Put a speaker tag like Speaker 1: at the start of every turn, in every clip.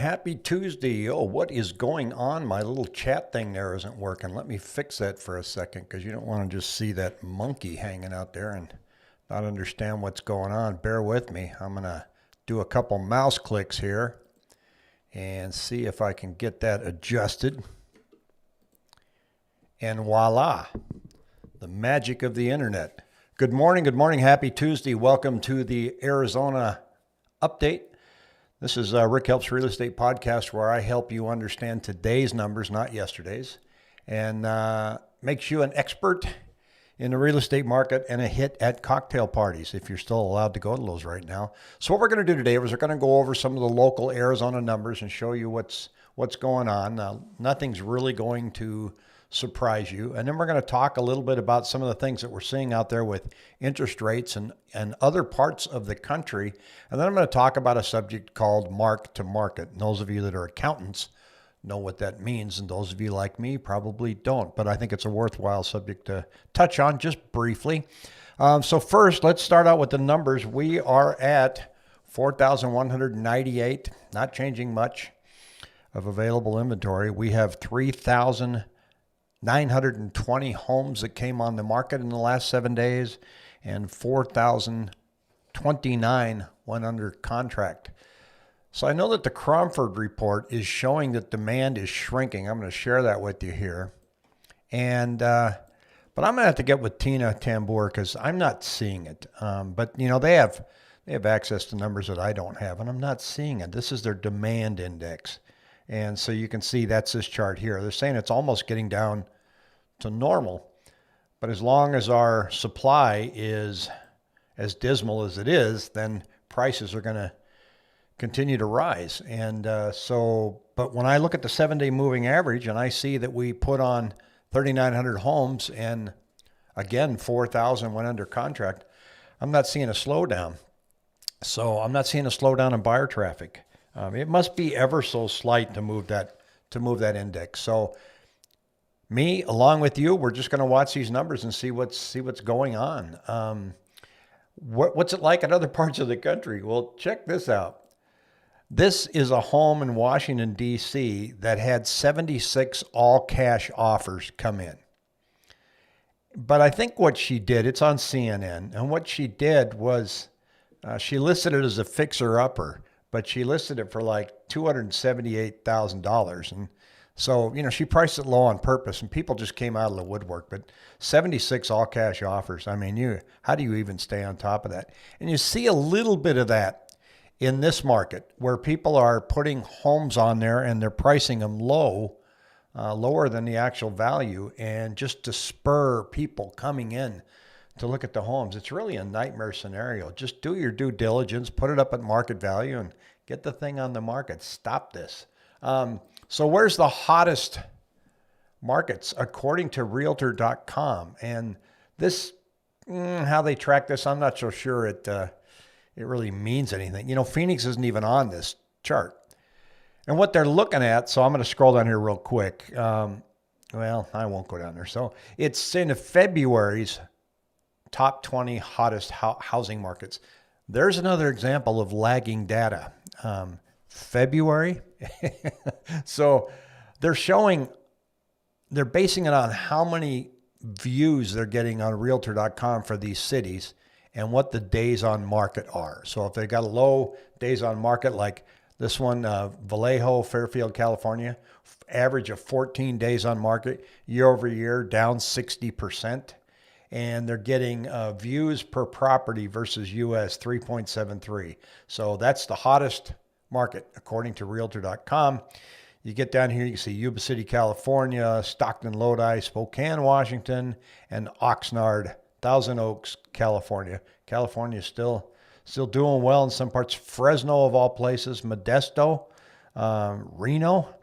Speaker 1: Happy Tuesday. Oh, what is going on? My little chat thing there isn't working. Let me fix that for a second because you don't want to just see that monkey hanging out there and not understand what's going on. Bear with me. I'm going to do a couple mouse clicks here and see if I can get that adjusted. And voila, the magic of the internet. Good morning. Good morning. Happy Tuesday. Welcome to the Arizona update. This is Rick Helps Real Estate Podcast, where I help you understand today's numbers, not yesterday's, and makes you an expert in the real estate market and a hit at cocktail parties, if you're still allowed to go to those right now. So what we're going to do today is we're going to go over some of the local Arizona numbers and show you what's going on. Nothing's really going to surprise you. And then we're going to talk a little bit about some of the things that we're seeing out there with interest rates and other parts of the country. And then I'm going to talk about a subject called mark to market. And those of you that are accountants know what that means. And those of you like me probably don't, but I think it's a worthwhile subject to touch on just briefly. So first, let's start out with the numbers. We are at 4,198, not changing much of available inventory. We have 3,920 homes that came on the market in the last 7 days, and 4,029 went under contract. So I know that the Cromford report is showing that demand is shrinking. I'm going to share that with you here. And but I'm going to have to get with Tina Tambour because I'm not seeing it. But you know, they have access to numbers that I don't have, and I'm not seeing it. This is their demand index. And so you can see that's this chart here. They're saying it's almost getting down to normal. But as long as our supply is as dismal as it is, then prices are going to continue to rise. And but when I look at the 7-day moving average and I see that we put on 3,900 homes and again, 4,000 went under contract, I'm not seeing a slowdown. So I'm not seeing a slowdown in buyer traffic. It must be ever so slight to move that index. So me, along with you, we're just going to watch these numbers and see what's going on. What's it like in other parts of the country? Well, check this out. This is a home in Washington, D.C. that had 76 all-cash offers come in. But I think what she did, it's on CNN, and what she did was she listed it as a fixer-upper, but she listed it for like $278,000. And so, you know, she priced it low on purpose and people just came out of the woodwork. But 76 all cash offers. I mean, how do you even stay on top of that? And you see a little bit of that in this market where people are putting homes on there and they're pricing them low, lower than the actual value, and just to spur people coming in to look at the homes. It's really a nightmare scenario. Just do your due diligence, put it up at market value, and get the thing on the market. Stop this. So where's the hottest markets according to Realtor.com? And this, how they track this, I'm not so sure it really means anything. You know, Phoenix isn't even on this chart. And what they're looking at, so I'm going to scroll down here real quick. Well, I won't go down there. So it's in February's top 20 hottest housing markets. There's another example of lagging data. February. So they're basing it on how many views they're getting on Realtor.com for these cities and what the days on market are. So if they got a low days on market, like this one, Vallejo, Fairfield, California, average of 14 days on market, year over year, down 60%. And they're getting views per property versus US 3.73. So that's the hottest market according to Realtor.com. You get down here, you can see Yuba City, California, Stockton, Lodi, Spokane, Washington, and Oxnard, Thousand Oaks, California. California is still doing well in some parts. Fresno, of all places, Modesto, Reno.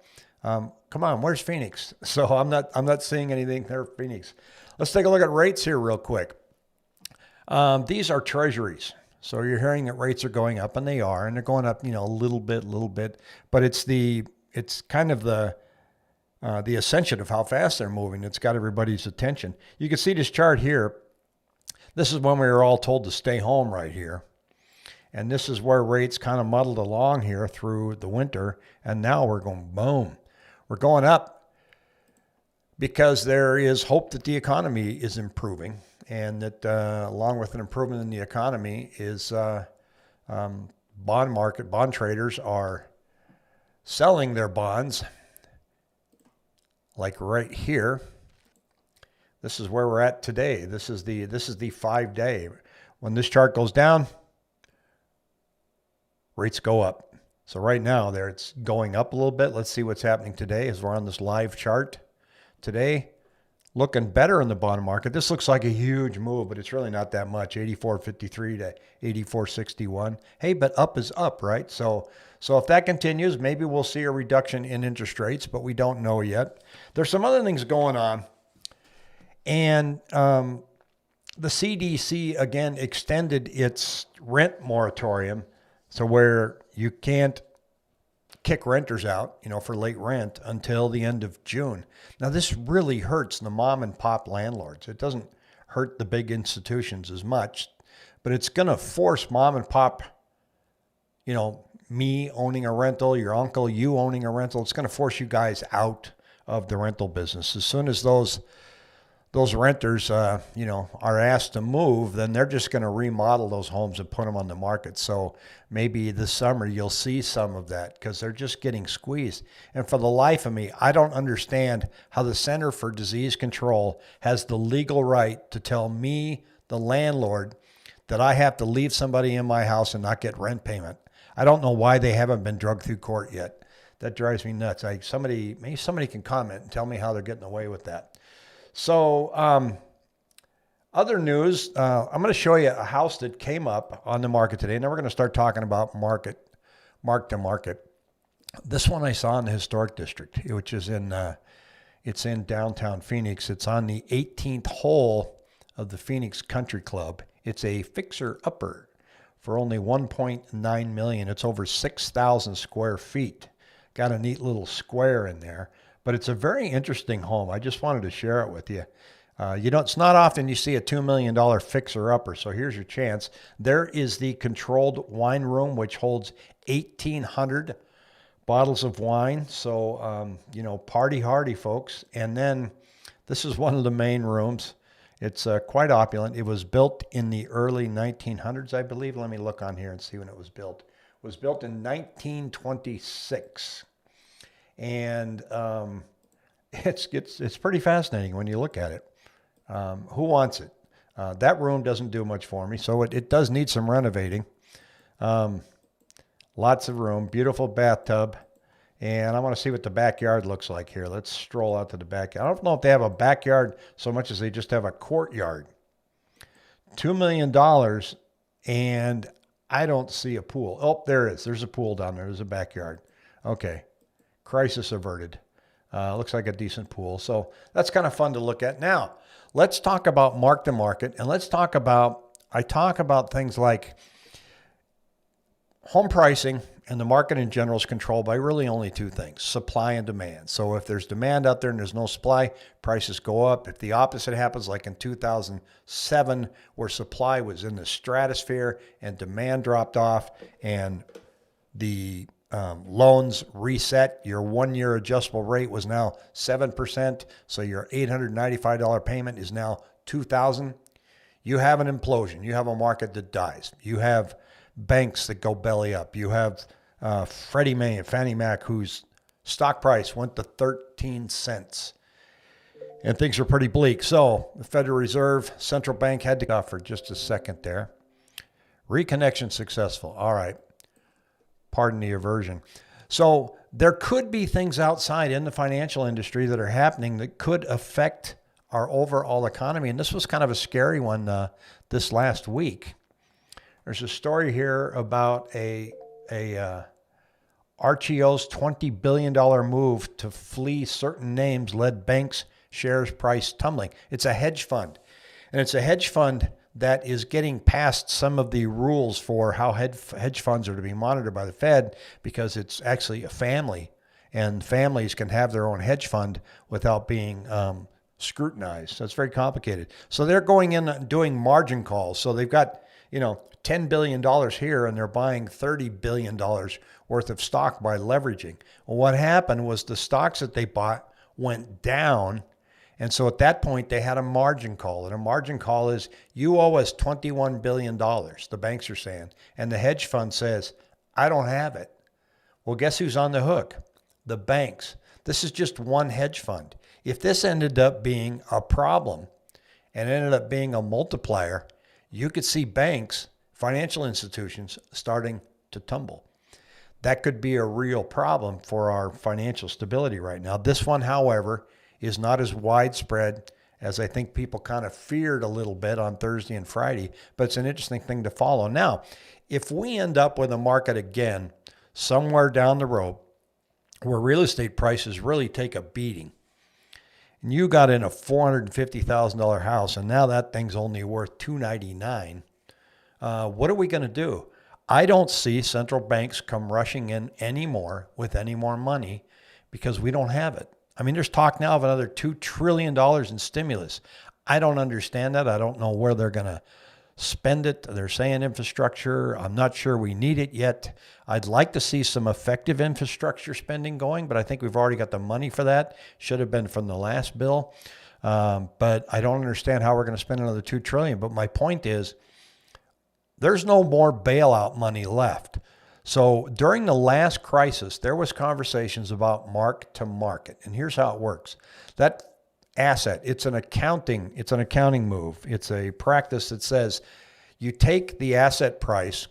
Speaker 1: Come on, where's Phoenix? So I'm not seeing anything there, Phoenix. Let's take a look at rates here real quick. These are treasuries. So you're hearing that rates are going up, and they are, and they're going up, you know, a little bit, but it's kind of the ascension of how fast they're moving. It's got everybody's attention. You can see this chart here. This is when we were all told to stay home right here. And this is where rates kind of muddled along here through the winter. And now we're going boom. We're going up because there is hope that the economy is improving, and that along with an improvement in the economy is bond market. Bond traders are selling their bonds, like right here. This is where we're at today. This is the 5-day. When this chart goes down, rates go up. So right now there it's going up a little bit. Let's see what's happening today as we're on this live chart. Today, looking better in the bond market. This looks like a huge move, but it's really not that much. 84.53 to 84.61. Hey, but up is up, right? So if that continues, maybe we'll see a reduction in interest rates, but we don't know yet. There's some other things going on. And the CDC, again, extended its rent moratorium, so where you can't kick renters out, for late rent until the end of June. Now, this really hurts the mom and pop landlords. It doesn't hurt the big institutions as much, but it's going to force mom and pop, me owning a rental, your uncle, you owning a rental. It's going to force you guys out of the rental business. As soon as those renters, are asked to move, then they're just going to remodel those homes and put them on the market. So maybe this summer you'll see some of that because they're just getting squeezed. And for the life of me, I don't understand how the Center for Disease Control has the legal right to tell me, the landlord, that I have to leave somebody in my house and not get rent payment. I don't know why they haven't been drugged through court yet. That drives me nuts. Maybe somebody can comment and tell me how they're getting away with that. So other news, I'm going to show you a house that came up on the market today. Now we're going to start talking about mark to market. This one I saw in the historic district, which is it's in downtown Phoenix. It's on the 18th hole of the Phoenix Country Club. It's a fixer-upper for only $1.9 million. It's over 6,000 square feet. Got a neat little square in there. But it's a very interesting home. I just wanted to share it with you. It's not often you see a $2 million fixer-upper, so here's your chance. There is the controlled wine room, which holds 1,800 bottles of wine. So, party hardy, folks. And then this is one of the main rooms. It's quite opulent. It was built in the early 1900s, I believe. Let me look on here and see when it was built. It was built in 1926. And it's pretty fascinating when you look at it. Who wants it? That room doesn't do much for me, so it does need some renovating. Lots of room, beautiful bathtub, and I want to see what the backyard looks like here. Let's stroll out to the backyard. I don't know if they have a backyard so much as they just have a courtyard. $2 million, and I don't see a pool. Oh, there is. There's a pool down there. There's a backyard. Okay. Crisis averted. Looks like a decent pool. So that's kind of fun to look at. Now, let's talk about mark to market, and I talk about things like home pricing, and the market in general is controlled by really only two things: supply and demand. So if there's demand out there and there's no supply, prices go up. If the opposite happens, like in 2007, where supply was in the stratosphere and demand dropped off, and the loans reset, your 1-year adjustable rate was now 7%. So your $895 payment is now $2,000. You have an implosion. You have a market that dies. You have banks that go belly up. You have Freddie Mae and Fannie Mac, whose stock price went to 13 cents. And things are pretty bleak. So the Federal Reserve, central bank had to go for just a second there. Reconnection successful. All right. Pardon the aversion. So there could be things outside in the financial industry that are happening that could affect our overall economy. And this was kind of a scary one this last week. There's a story here about RTO's $20 billion move to flee certain names led banks' shares price tumbling. It's a hedge fund. And it's a hedge fund that is getting past some of the rules for how hedge funds are to be monitored by the Fed, because it's actually a family, and families can have their own hedge fund without being scrutinized. So it's very complicated. So they're going in and doing margin calls. So they've got $10 billion here, and they're buying $30 billion worth of stock by leveraging. Well, what happened was the stocks that they bought went down. And so at that point, they had a margin call. And a margin call is, you owe us $21 billion, the banks are saying. And the hedge fund says, I don't have it. Well, guess who's on the hook? The banks. This is just one hedge fund. If this ended up being a problem and ended up being a multiplier, you could see banks, financial institutions, starting to tumble. That could be a real problem for our financial stability right now. This one, however, is not as widespread as I think people kind of feared a little bit on Thursday and Friday, but it's an interesting thing to follow. Now, if we end up with a market again somewhere down the road where real estate prices really take a beating, and you got in a $450,000 house, and now that thing's only worth $299,000, what are we going to do? I don't see central banks come rushing in anymore with any more money because we don't have it. I mean, there's talk now of another $2 trillion in stimulus. I don't understand that. I don't know where they're going to spend it. They're saying infrastructure. I'm not sure we need it yet. I'd like to see some effective infrastructure spending going, but I think we've already got the money for that. Should have been from the last bill. But I don't understand how we're going to spend another $2 trillion. But my point is, there's no more bailout money left. So during the last crisis, there was conversations about mark to market. And here's how it works. That asset, it's an accounting move. It's a practice that says you take the asset price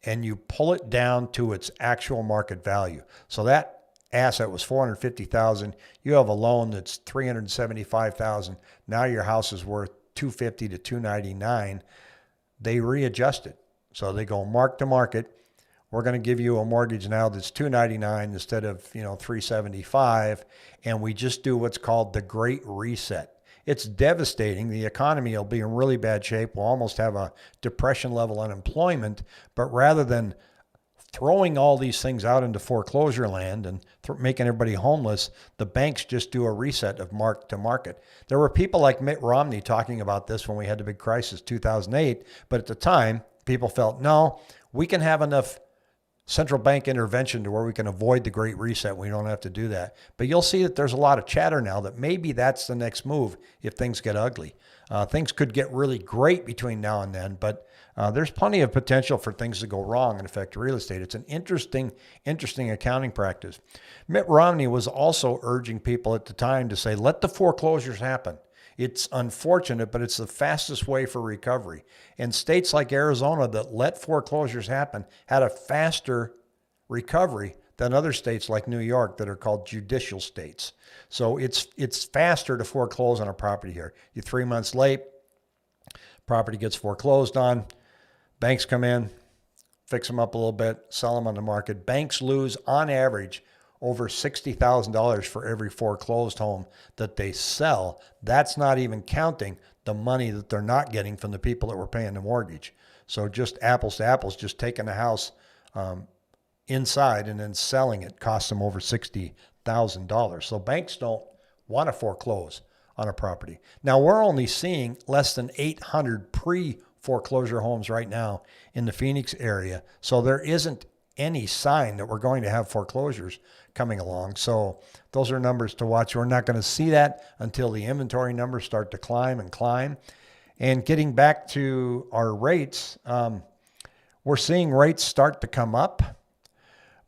Speaker 1: and you pull it down to its actual market value. So that asset was $450,000. You have a loan that's $375,000. Now your house is worth $250,000 to $299,000. They readjust it. So they go mark to market. We're going to give you a mortgage now that's $299,000 instead of, $375,000. And we just do what's called the Great Reset. It's devastating. The economy will be in really bad shape. We'll almost have a depression level unemployment. But rather than throwing all these things out into foreclosure land and making everybody homeless, the banks just do a reset of mark to market. There were people like Mitt Romney talking about this when we had the big crisis, 2008. But at the time, people felt, no, we can have enough central bank intervention to where we can avoid the Great Reset. We don't have to do that. But you'll see that there's a lot of chatter now that maybe that's the next move if things get ugly. Things could get really great between now and then, but there's plenty of potential for things to go wrong and affect real estate. It's an interesting accounting practice. Mitt Romney was also urging people at the time to say, let the foreclosures happen. It's unfortunate, but it's the fastest way for recovery. And states like Arizona that let foreclosures happen had a faster recovery than other states like New York that are called judicial states. So it's faster to foreclose on a property here. You're 3 months late, property gets foreclosed on, banks come in, fix them up a little bit, sell them on the market. Banks lose, on average, over $60,000 for every foreclosed home that they sell. That's not even counting the money that they're not getting from the people that were paying the mortgage. So just apples to apples, just taking the house inside and then selling it costs them over $60,000. So banks don't want to foreclose on a property. Now, we're only seeing less than 800 pre-foreclosure homes right now in the Phoenix area. So there isn't any sign that we're going to have foreclosures coming along. So those are numbers to watch. We're not going to see that until the inventory numbers start to climb and climb. And getting back to our rates, we're seeing rates start to come up.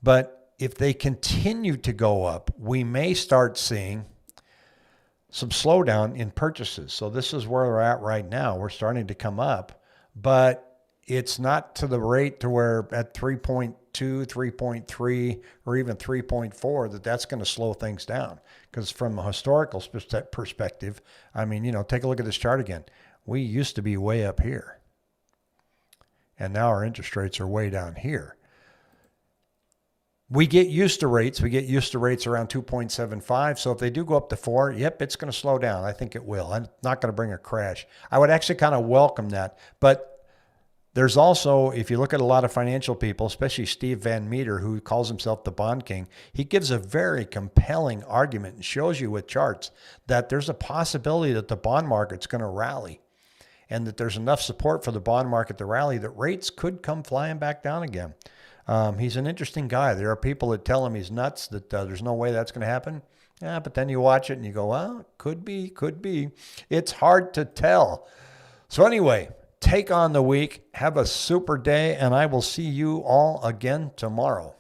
Speaker 1: But if they continue to go up, we may start seeing some slowdown in purchases. So this is where we're at right now. We're starting to come up, but it's not to the rate to where at 3.2, 3.3, or even 3.4 that's going to slow things down. Because from a historical perspective, I mean, take a look at this chart again. We used to be way up here. And now our interest rates are way down here. We get used to rates. We get used to rates around 2.75. So if they do go up to 4, yep, it's going to slow down. I think it will. I'm not going to bring a crash. I would actually kind of welcome that. But there's also, if you look at a lot of financial people, especially Steve Van Meter, who calls himself the bond king, he gives a very compelling argument and shows you with charts that there's a possibility that the bond market's going to rally. and that there's enough support for the bond market to rally that rates could come flying back down again. He's an interesting guy. There are people that tell him he's nuts, that there's no way that's going to happen. Yeah, but then you watch it and you go, well, could be, could be. It's hard to tell. So anyway, take on the week. Have a super day, and I will see you all again tomorrow.